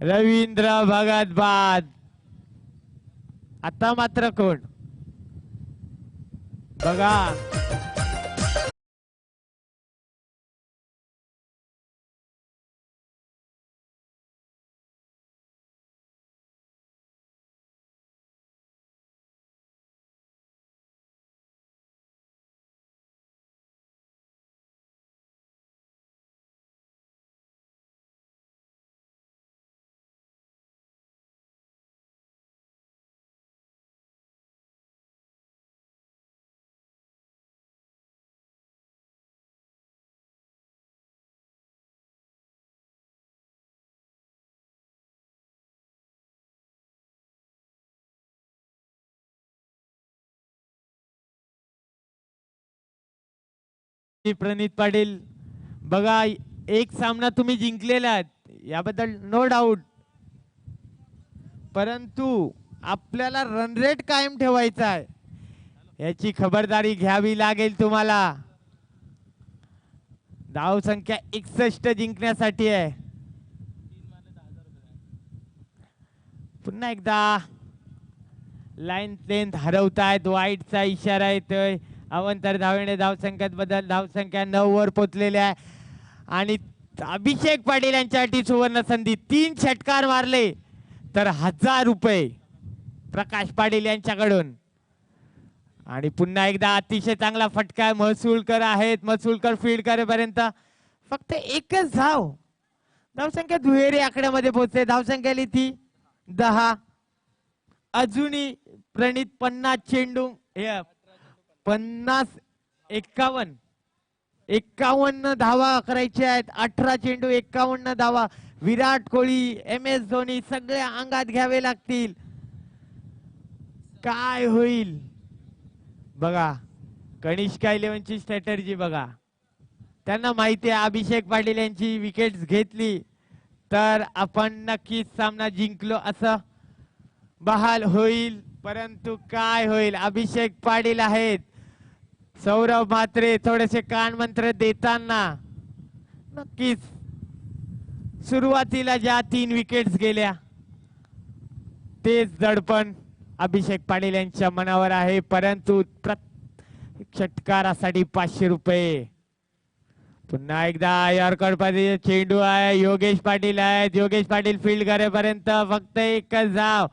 रवींद्र भगत बाद. आता मात्र कोण बघा. प्रणित पाटील बघा, एक सामना तुम्ही जिंकलेला आहे याबद्दल नो डाऊट. परंतु आपल्याला रन रेट कायम ठेवायचा आहे. याची खबरदारी घ्यावी लागेल तुम्हाला. धाव संख्या 61 जिंकण्यासाठी आहे. पुन्हा एकदा लाईन लेंथ हरवतायत. वाईटचा इशारा येतोय. अवंतर धावणे धावसंख्येत बदल. धावसंख्या 9 वर पोहोचलेली आहे आणि अभिषेक पाटील यांच्यासाठी सुवर्ण संधी. 3 षटकार मारले तर 1000 रुपये प्रकाश पाटील यांच्याकडून. आणि पुन्हा एकदा अतिशय चांगला फटका. महसूलकर आहेत. महसूलकर फील्ड करेपर्यंत फक्त एकच धाव. धावसंख्या दुहेरी आकड्यामध्ये पोहोचते. धावसंख्या ती 10. अजूनही प्रणित 50 चेंडू 51 धावा करायच्या आहेत. 18 चेंडू 51 धावा. विराट कोहली, MS धोनी सगळे अंगात घ्यावे लागतील. काय होईल बघा. कनिष्का 11 ची स्ट्रॅटर्जी बघा. त्यांना माहिती आहे अभिषेक पाटील यांची विकेट्स घेतली तर आपण नक्कीच सामना जिंकलो असं बहाल होईल. परंतु काय होईल. अभिषेक पाटील आहेत. सौरभ म्हात्रे थोडेसे कान मंत्र देताना नक्कीच सुरुवातीला ज्या 3 विकेट्स गेल्या तेच दडपण अभिषेक पाटील यांच्या मनावर आहे. परंतु षटकारासाठी 500 रुपये. पुन्हा एकदा यॉर्कर मध्ये चेंडू आहे. योगेश पाटील आहेत. योगेश पाटील फील्ड करेपर्यंत फक्त एकच धाव.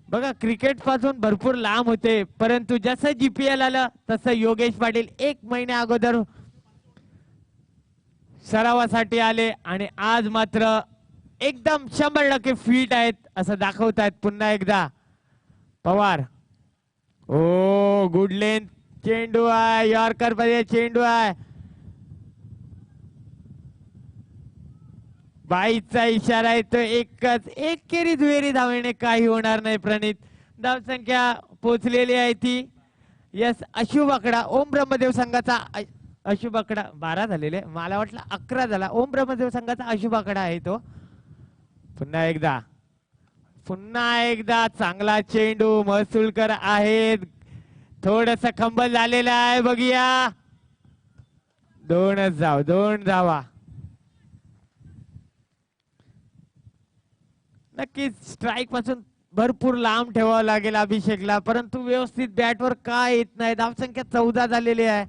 बघा क्रिकेट पासून भरपूर लांब होते. परंतु जसं GPL आलं तसं योगेश पाटील 1 महिन्या अगोदर सरावासाठी आले आणि आज मात्र एकदम 100% फिट आहेत असं दाखवतायत पुन्हा एकदा पवार. ओ गुड लेंथ चेंडू आहे, यॉर्कर मध्ये चेंडू आहे. बाईचा इशारा आहे तो एकच एकेरी दुहेरी धावेने काही होणार नाही. प्रणित धावसंख्या पोहोचलेली आहे ती यस अशुभ आकडा ओम ब्रह्मदेव संघाचा अशुभ आकडा 12 झालेले मला वाटलं 11 झाला. ओम ब्रह्मदेव संघाचा अशुभ आकडा आहे तो. पुन्हा एकदा चांगला चेंडू महसूलकर आहेत. थोडस खंबल झालेला आहे बघूया. दोन धावा नक्कीच. स्ट्राईक पासून भरपूर लांब ठेवावं लागेल अभिषेकला परंतु व्यवस्थित बॅटवर काय येत नाही. धावसंख्या 14 झालेली आहे.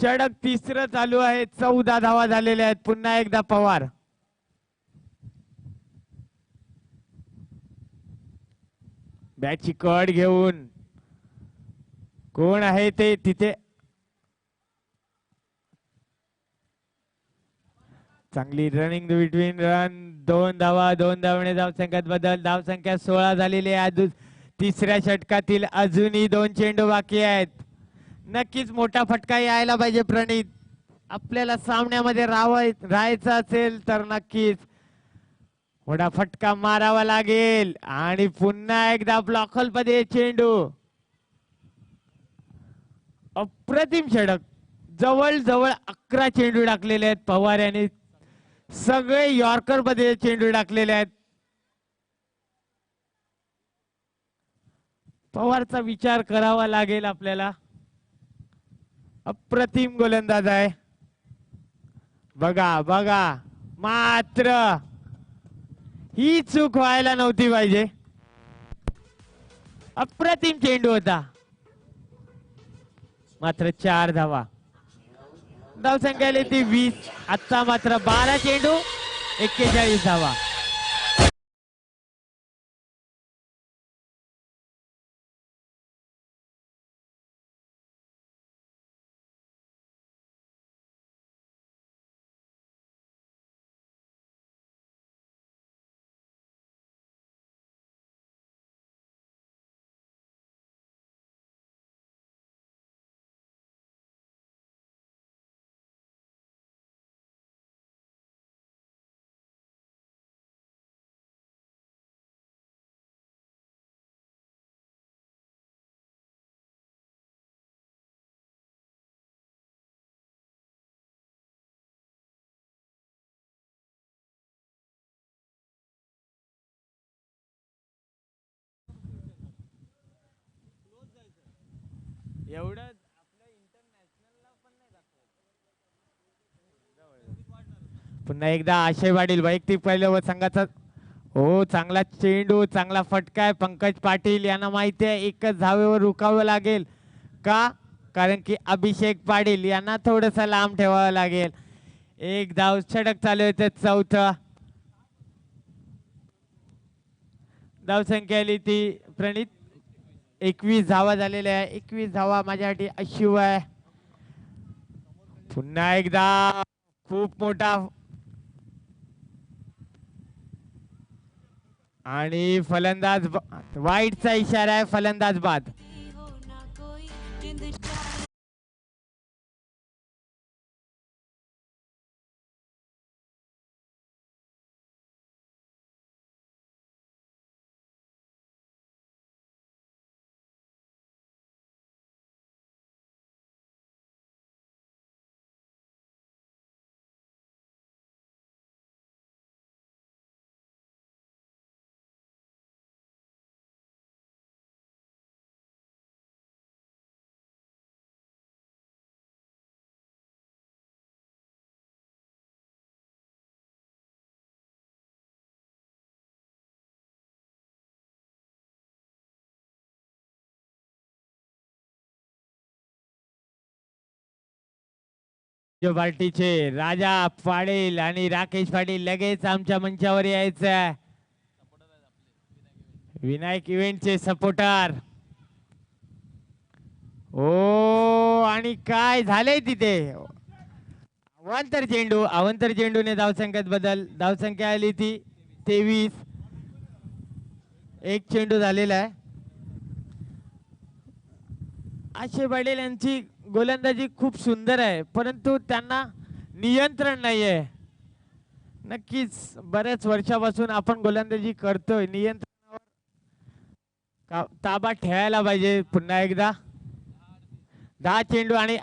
षटक तिसरं चालू आहे. 14 धावा झालेल्या आहेत. पुन्हा एकदा पवार. बॅटची कड घेऊन कोण आहे ते तिथे. चांगली रनिंग बिटवीन रन. 2 धावा 2 धावणे धावसंख्यात बदल. धावसंख्या 16 झालेली आहे. तिसऱ्या षटकातील अजूनही 2 चेंडू बाकी आहेत. नक्कीच मोठा फटका यायला पाहिजे प्रणित. आपल्याला सामन्यामध्ये राहायचं असेल तर नक्कीच मोठा फटका मारावा लागेल. आणि पुन्हा एकदा ब्लॉकल मध्ये चेंडू. अप्रतिम षटक. जवळ जवळ 11 चेंडू टाकलेले आहेत पवार यांनी. सगळे यॉर्कर मध्ये चेंडू टाकलेले आहेत. पवारचा विचार करावा लागेल आपल्याला. अप्रतिम गोलंदाज आहे. बघा मात्र ही चूक व्हायला नव्हती पाहिजे. अप्रतिम चेंडू होता मात्र 4 धावा. धावसंख्या आली ती 20. आता मात्र 12 चेंडू 41 धावा. एवढं पुन्हा एकदा आशय पाटील वैयक्तिक पहिल्या संघाचा. हो चांगला चेंडू चांगला फटका आहे. पंकज पाटील यांना माहिती आहे एकच धावेवर रुकावं लागेल का कारण की अभिषेक पाटील यांना थोडस लांब ठेवावं लागेल. एक धाव षटक चालू आहे. 4थं धावसंख्या आली ती प्रणित 21 धावा झालेल्या आहे. 21 धावा माझ्यासाठी अशिव आहे. पुन्हा एकदा खूप मोठा आणि फलंदाज वाईटचा इशारा आहे. फलंदाज बाद. पार्टीचे राजा पाटील आणि राकेश पाटील लगेच आमच्या मंचावर यायचं. विनायक इव्हेंटचे सपोर्टर. ओ आणि काय झालंय तिथे अवांतर चेंडूने धावसंख्येत बदल. धावसंख्या आली ती 23. एक चेंडू झालेला आहे. आशे पाटील यांची गोलंदाजी खूप सुंदर आहे, परंतु त्यांना नियंत्रण नाहीये. नक्कीच बऱ्याच वर्षापासून आपण गोलंदाजी करतोय, नियंत्रणावर ताबा ठेवायला पाहिजे. पुन्हा एकदा 10 चेंडू आणि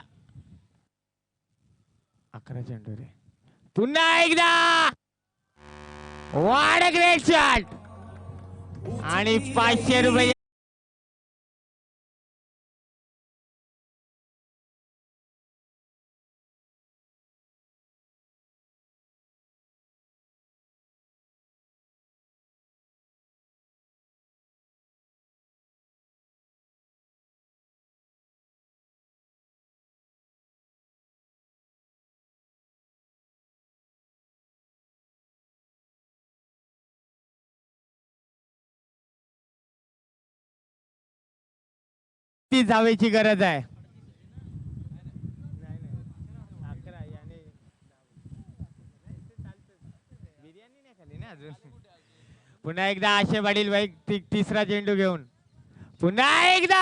11 चेंडू रे. पुन्हा एकदा व्हाट अ ग्रेट शॉट आणि 500 रुपये. ती जावेची गरज आहे. पुन्हा एकदा आशे पाटील वैयक्तिक तिसरा चेंडू घेऊन पुन्हा एकदा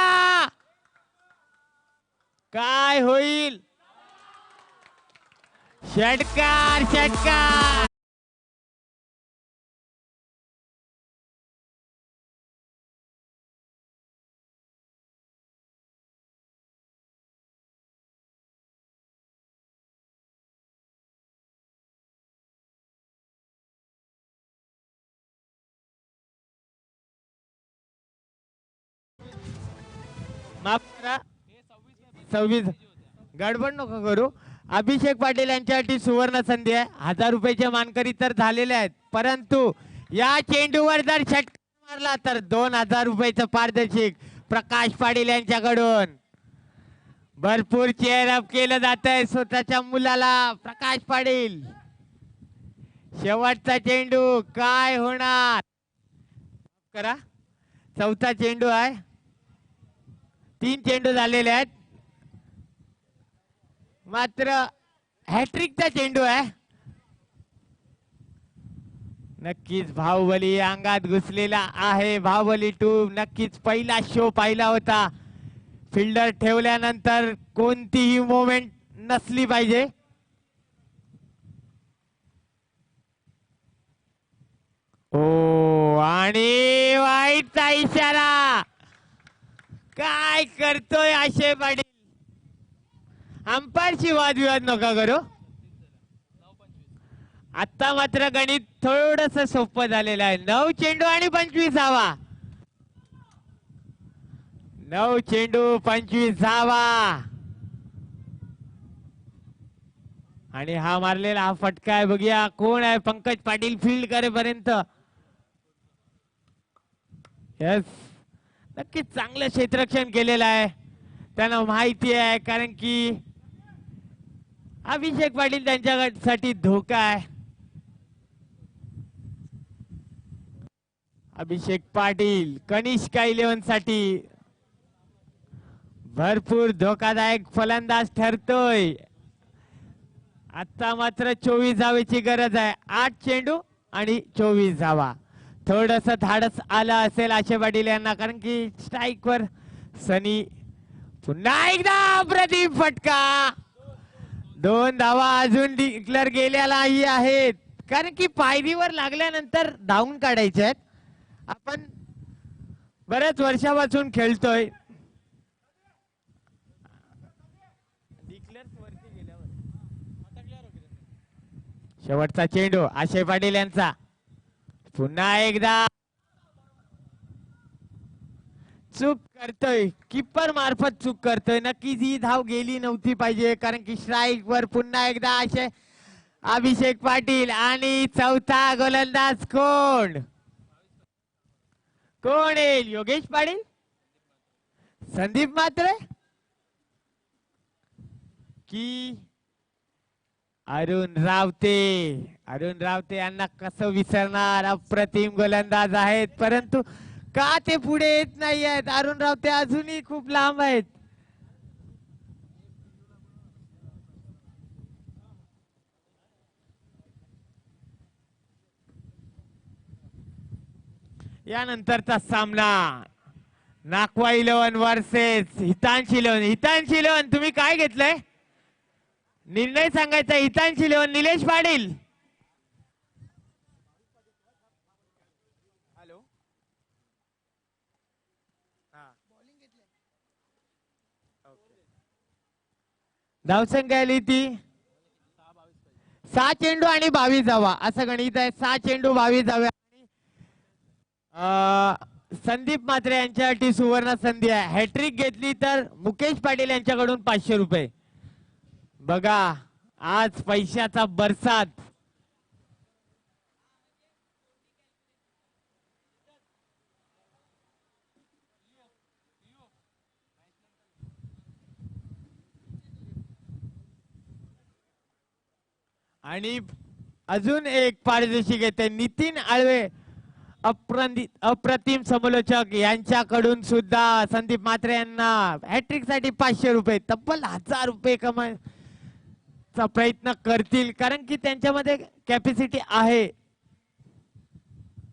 काय होईल. षटकार षटकार. माफ करा 26. गडबड नको करू. अभिषेक पाटील यांच्यासाठी सुवर्ण संधी आहे. 1000 रुपयाचे मानकरी तर झालेले आहेत, परंतु या चेंडूवर जर षटकार मारला तर 2000 रुपयाचं पारितोषिक प्रकाश पाटील यांच्याकडून. भरपूर चेअरअप केलं जात आहे स्वतःच्या मुलाला. प्रकाश पाटील शेवटचा चेंडू काय होणार. करा चौथा चेंडू आहे. 3 चेंडू झालेले आहेत, मात्र हॅट्रिकचा चेंडू आहे. नक्कीच बाहुबली अंगात घुसलेला आहे. बाहुबली 2 नक्कीच पहिला शो पाहिला होता. फिल्डर ठेवल्यानंतर कोणतीही मोमेंट नसली पाहिजे. ओ आणि वाईटचा इशारा. काय करतोय आशे पाटील. अंपायरशी वादविवाद नका करू. आता मात्र गणित थोडस सोपं झालेलं आहे. 9 चेंडू आणि 25 धावा. 9 चेंडू 25 धावा. आणि हा मारलेला हा फटका आहे. बघूया कोण आहे. पंकज पाटील फील्ड करेपर्यंत. यस नक्कीच चांगलं क्षेत्ररक्षण केलेलं आहे. त्यांना माहिती आहे, कारण की अभिषेक पाटील त्यांच्यासाठी धोका आहे. अभिषेक पाटील कनिष्का 11 साठी भरपूर धोकादायक फलंदाज ठरतोय. आता मात्र 24 धावेची गरज आहे. 8 चेंडू आणि 24 धावा. थोडस धाडस आलं असेल आशे पाटील यांना, कारण की स्ट्राईक वर सनी. पुन्हा एकदा प्रतिम फटका. 2 धावा अजून डिक्लेअर गेलेलाही आहेत, कारण की पायरीवर लागल्यानंतर धावून काढायचे आहेत. आपण बऱ्याच वर्षापासून खेळतोय. शेवटचा चेंडू आशे पाटील यांचा. पुन्हा एकदा चूक करतोय, किपर मार्फत चूक करतोय. नक्कीच ही धाव गेली नव्हती पाहिजे, कारण की स्ट्राईक वर पुन्हा एकदा अभिषेक पाटील. आणि चौथा गोलंदाज कोण कोण येईल. योगेश पाटील, संदीप म्हात्रे की अरुण रावते. अरुण रावते यांना कसं विसरणार. अप्रतिम गोलंदाज आहेत, परंतु का ते पुढे येत नाही आहेत. अरुण रावते अजूनही खूप लांब आहेत. यानंतरचा सामना नाकवा 11 वर्सेस हितांशी 11. हितांशी 11 तुम्ही काय घेतलंय? निर्णय सांगायचा. हितांशी 11 निलेश पाटील. हॅलो, धावसंख्या आली ती 6 चेंडू आणि 22 धावा असं गणित आहे. 6 चेंडू 22 धावे. संदीप म्हात्रे यांच्यासाठी सुवर्ण संधी आहे. हॅट्रिक घेतली तर मुकेश पाटील यांच्याकडून 500 रुपये. बघा आज पैशाचा बरसात. आणि अजून एक पारितोषिक येते. नितीन आळवे अप्रतिम समालोचक यांच्याकडून सुद्धा संदीप म्हात्रे यांना हॅट्रिक साठी 500 रुपये. तब्बल 1000 रुपये कमायचा प्रयत्न करतील कारण की त्यांच्यामध्ये कॅपॅसिटी आहे.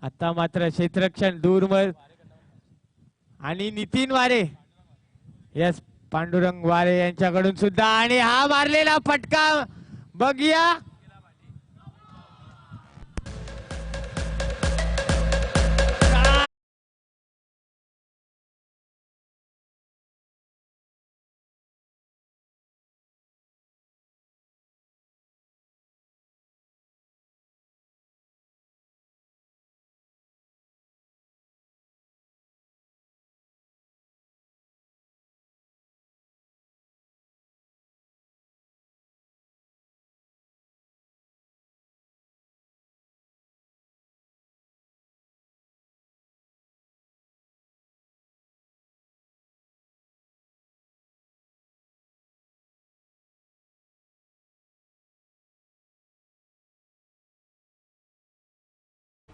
आता मात्र क्षेत्ररक्षण दूरवर आणि नितीन वारे, यस पांडुरंग वारे यांच्याकडून सुद्धा. आणि हा मारलेला फटका बघूया.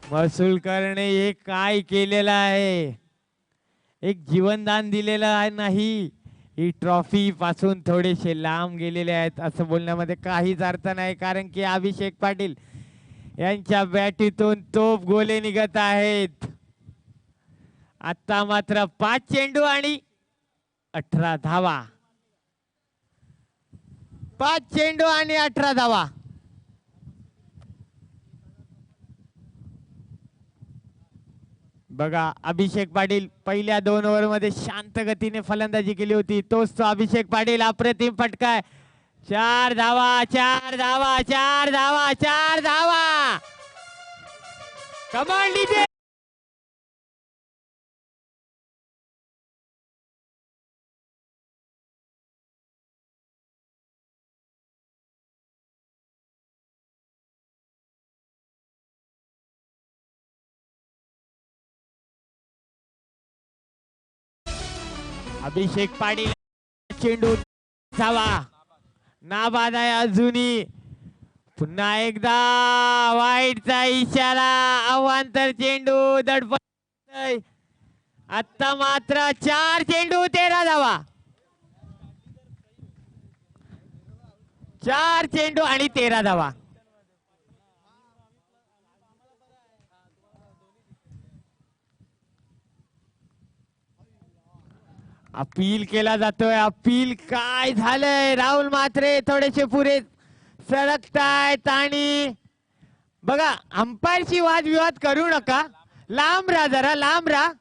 महसूल करणे हे काय केलेलं आहे? एक जीवनदान दिलेलं आहे नाही. ही ट्रॉफी पासून थोडेसे लांब गेलेले आहेत असं बोलण्यामध्ये काहीच अर्थ नाही कारण की अभिषेक पाटील यांच्या बॅटीतून तोफ गोले निघत आहेत. आता मात्र 5 चेंडू आणि 18 धावा. 5 चेंडू आणि 18 धावा. बघा अभिषेक पाटील पहिल्या 2 ओव्हर मध्ये शांत गतीने फलंदाजी केली होती. तोच तो अभिषेक पाटील. अप्रतिम फटका. 4 धावा 4 धावा 4 धावा 4 धावा. कमाल डीजे. अभिषेक पाटील चेंडू धावा नाबाद आहे अजूनही. पुन्हा एकदा वाईटचा इशारा. अवांतर चेंडू दडपण. आता मात्र 4 चेंडू 13 धावा. 4 चेंडू आणि 13 धावा. अपील केला जातोय. अपील काय झालंय? राहुल म्हात्रे थोडेसे पुरे सरकतायत आणि बघा अंपायरशी वादविवाद करू नका. लांब राहा जरा लांब राहा.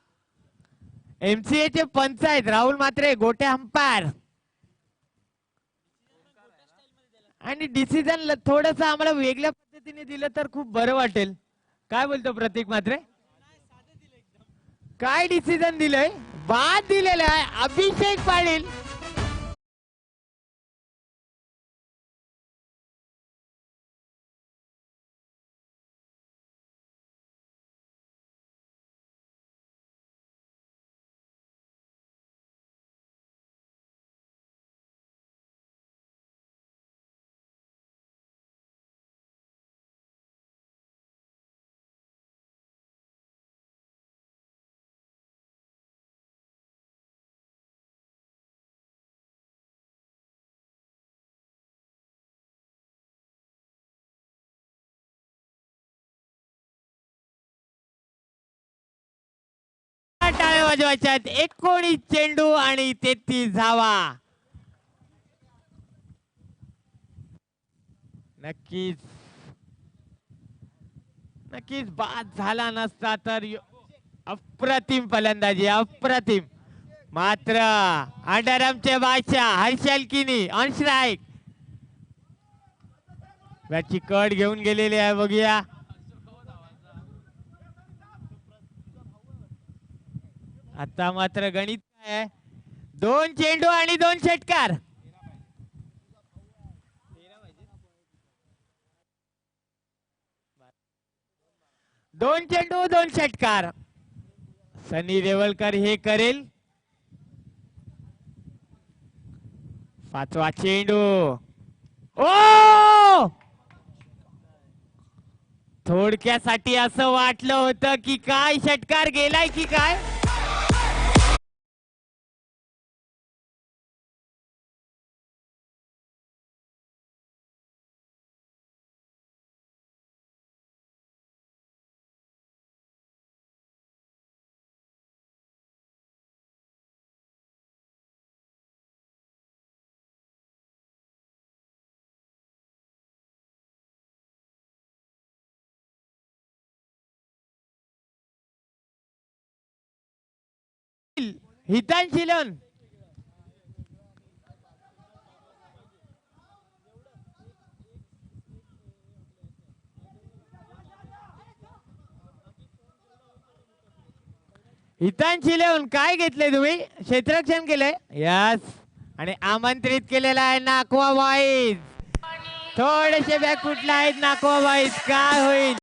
एमसीए चे पंच आहेत राहुल म्हात्रे गोटे अंपायर. आणि डिसिजन थोडस आम्हाला वेगळ्या पद्धतीने दिलं तर खूप बरं वाटेल. काय बोलतो प्रतीक म्हात्रे? काय डिसिजन दिलंय? बाद दिलेला आहे अभिषेक पाटील. वाजवायच्या आहेत. 19 चेंडू आणि 33 धावा. नक्कीच नक्कीच बाद झाला नसता तर अप्रतिम फलंदाजी, अप्रतिम. मात्र अंडरआर्मचे बादशाह हर्षल किनी ऑन स्ट्राईक. बॅटची कड घेऊन गेलेली आहे, बघूया. आता मात्र गणित आहे. 2 चेंडू आणि 2 षटकार. 2 चेंडू 2 षटकार. सनी रेवलकर हे करेल. 5वा चेंडू. ओ, थोडक्यासाठी असं वाटलं होतं की काय षटकार गेलाय की काय. हितांशी लोन. हितांशी लिहून काय घेतले तुम्ही. क्षेत्ररक्षण केलंय. यस. आणि आमंत्रित केलेला आहे नाकवा बॉईज. थोडेसे बॅक फुटला आहेत नाकवा बॉईज. काय होईल